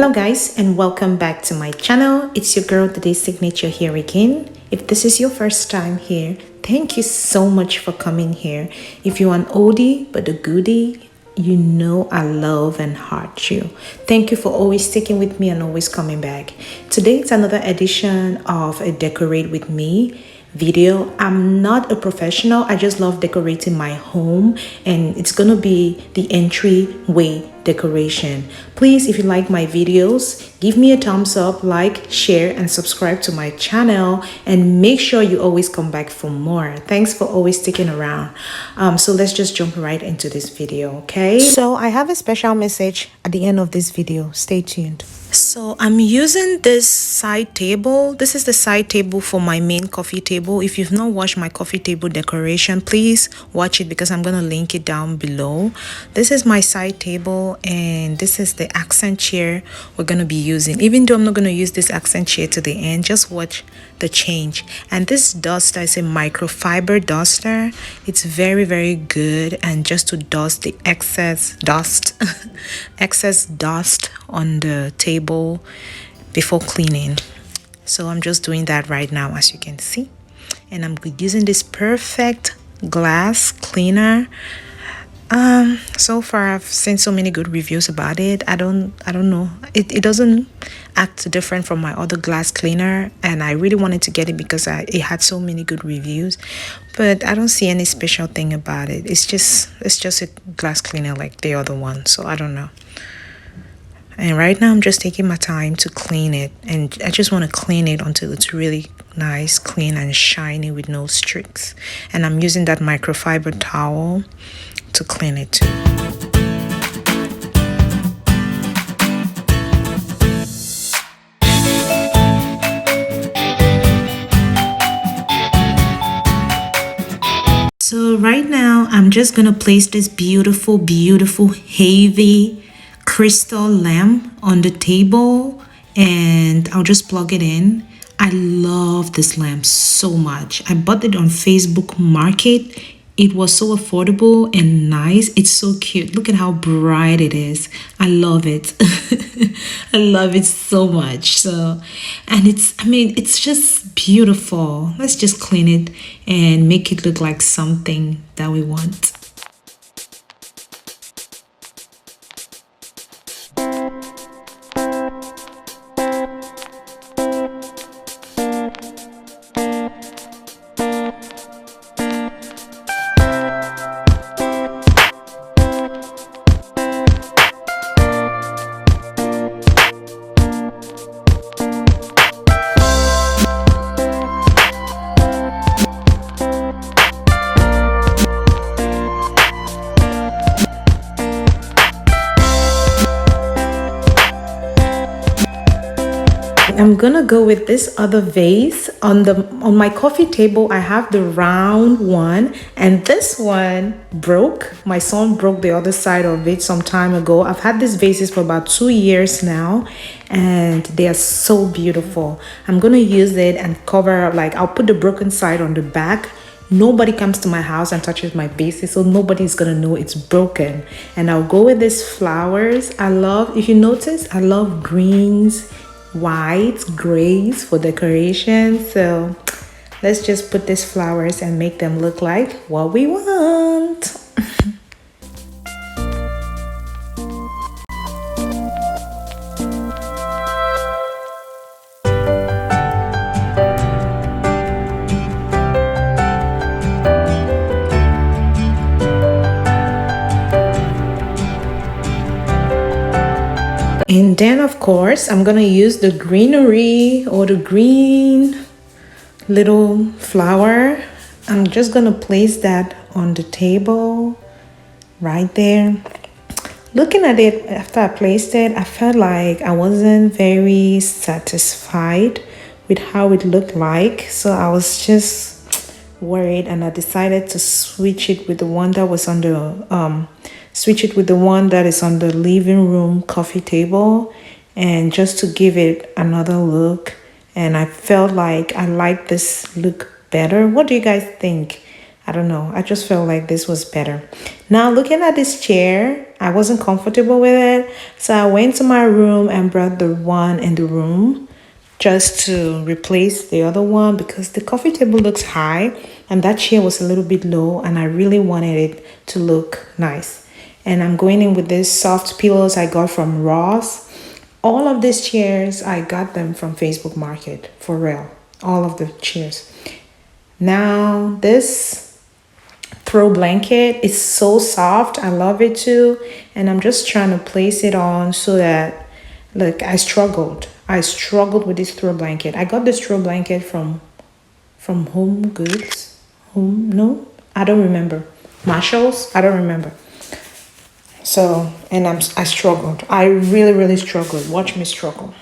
Hello guys, and welcome back to my channel. It's your girl Today's Signature here again. If this is your first time here, thank you so much for coming here. If you're an oldie but a goodie, you know I love and heart you. Thank you for always sticking with me and always coming back. Today it's another edition of a Decorate with Me video. I'm not a professional. I just love decorating my home, and it's gonna be the entryway decoration. Please, if you like my videos, give me a thumbs up, like, share, and subscribe to my channel, and make sure you always come back for more. Thanks for always sticking around. So let's just jump right into this video, okay? So I have a special message at the end of this video. Stay tuned. So I'm using this side table. This is the side table for my main coffee table. If you've not watched my coffee table decoration, please watch it because I'm going to link it down below. This is my side table, and this is the accent chair we're going to be using. Even though I'm not going to use this accent chair to the end, just watch the change. And this duster is a microfiber duster. It's very, very good, and just to dust the excess dust excess dust on the table before cleaning. So I'm just doing that right now, as you can see, and I'm using this perfect glass cleaner. So far I've seen so many good reviews about it. I don't know, it doesn't act different from my other glass cleaner, and I really wanted to get it because it had so many good reviews, but I don't see any special thing about it. It's just a glass cleaner like the other one, so I don't know. And right now I'm just taking my time to clean it, and I just want to clean it until it's really nice, clean, and shiny with no streaks. And I'm using that microfiber towel to clean it too. So right now I'm just gonna place this beautiful heavy crystal lamp on the table, and I'll just plug it in. I love this lamp so much. I bought it on Facebook Market. It was so affordable and nice. It's so cute. Look at how bright it is. I love it. I love it so much. So, and it's just beautiful. Let's just clean it and make it look like something that we want. I'm gonna go with this other vase. On my coffee table, I have the round one, and this one broke. My son broke the other side of it some time ago. I've had these vases for about 2 years now, and they are so beautiful. I'm gonna use it and cover, like, I'll put the broken side on the back. Nobody comes to my house and touches my vases, so nobody's gonna know it's broken. And I'll go with these flowers. If you notice, I love greens, whites, grays for decoration. So let's just put these flowers and make them look like what we want. And then, of course, I'm gonna use the greenery, or the green little flower. I'm just gonna place that on the table right there. Looking at it after I placed it, I felt like I wasn't very satisfied with how it looked like, so I was just worried, and I decided to switch it with the one that was on the is on the living room coffee table, and just to give it another look. And I felt like I like this look better. What do you guys think? I don't know. I just felt like this was better. Now, looking at this chair, I wasn't comfortable with it. So I went to my room and brought the one in the room just to replace the other one because the coffee table looks high and that chair was a little bit low and I really wanted it to look nice. And I'm going in with these soft pillows I got from Ross. All of these chairs, I got them from Facebook Market, for real. All of the chairs. Now, this throw blanket is so soft. I love it too. And I'm just trying to place it on so that, look, I struggled. I struggled with this throw blanket. I got this throw blanket from Home Goods. Home, no, I don't remember. Marshalls, I don't remember. So, and I struggled. I really, really struggled. Watch me struggle.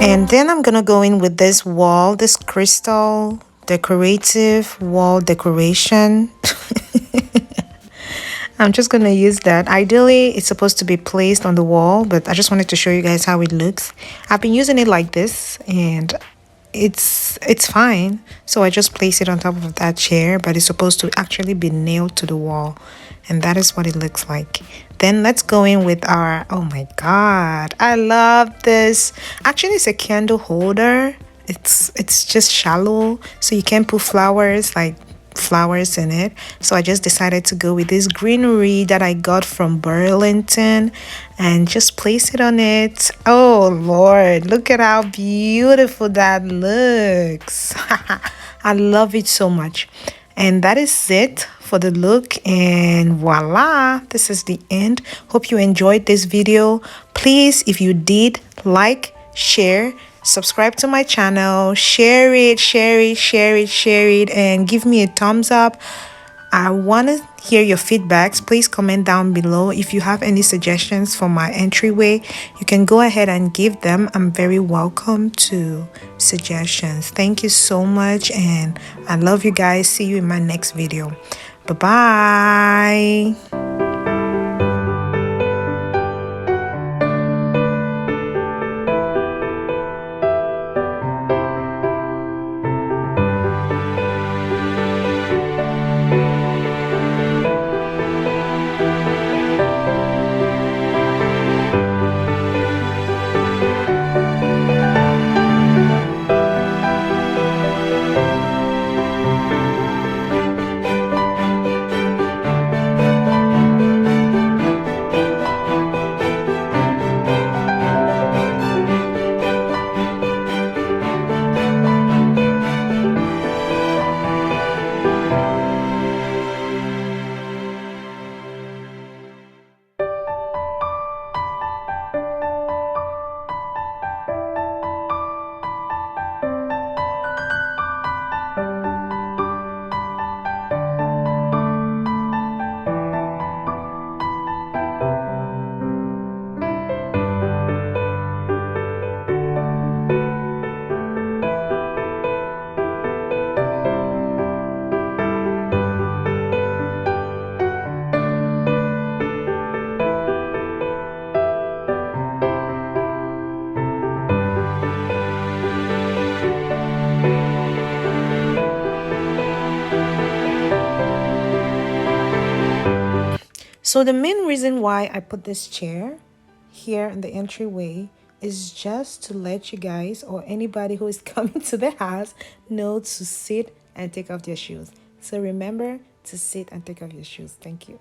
And then I'm gonna go in with this wall, this crystal decorative wall decoration. I'm just gonna use that. Ideally, it's supposed to be placed on the wall, but I just wanted to show you guys how it looks. I've been using it like this and it's fine. So I just place it on top of that chair, but it's supposed to actually be nailed to the wall. And that is what it looks like. Then let's go in with our, oh my god, I love this. Actually, it's a candle holder. It's just shallow, so you can put flowers in it. So I just decided to go with this greenery that I got from Burlington and just place it on it. Oh Lord, look at how beautiful that looks. I love it so much. And that is it for the look, and voila, this is the end. Hope you enjoyed this video. Please, if you did, like, share, subscribe to my channel, share it, and give me a thumbs up. I want to hear your feedbacks. Please comment down below. If you have any suggestions for my entryway, you can go ahead and give them. I'm very welcome to suggestions. Thank you so much, and I love you guys. See you in my next video. Bye-bye. So the main reason why I put this chair here in the entryway is just to let you guys or anybody who is coming to the house know to sit and take off their shoes. So remember to sit and take off your shoes. Thank you.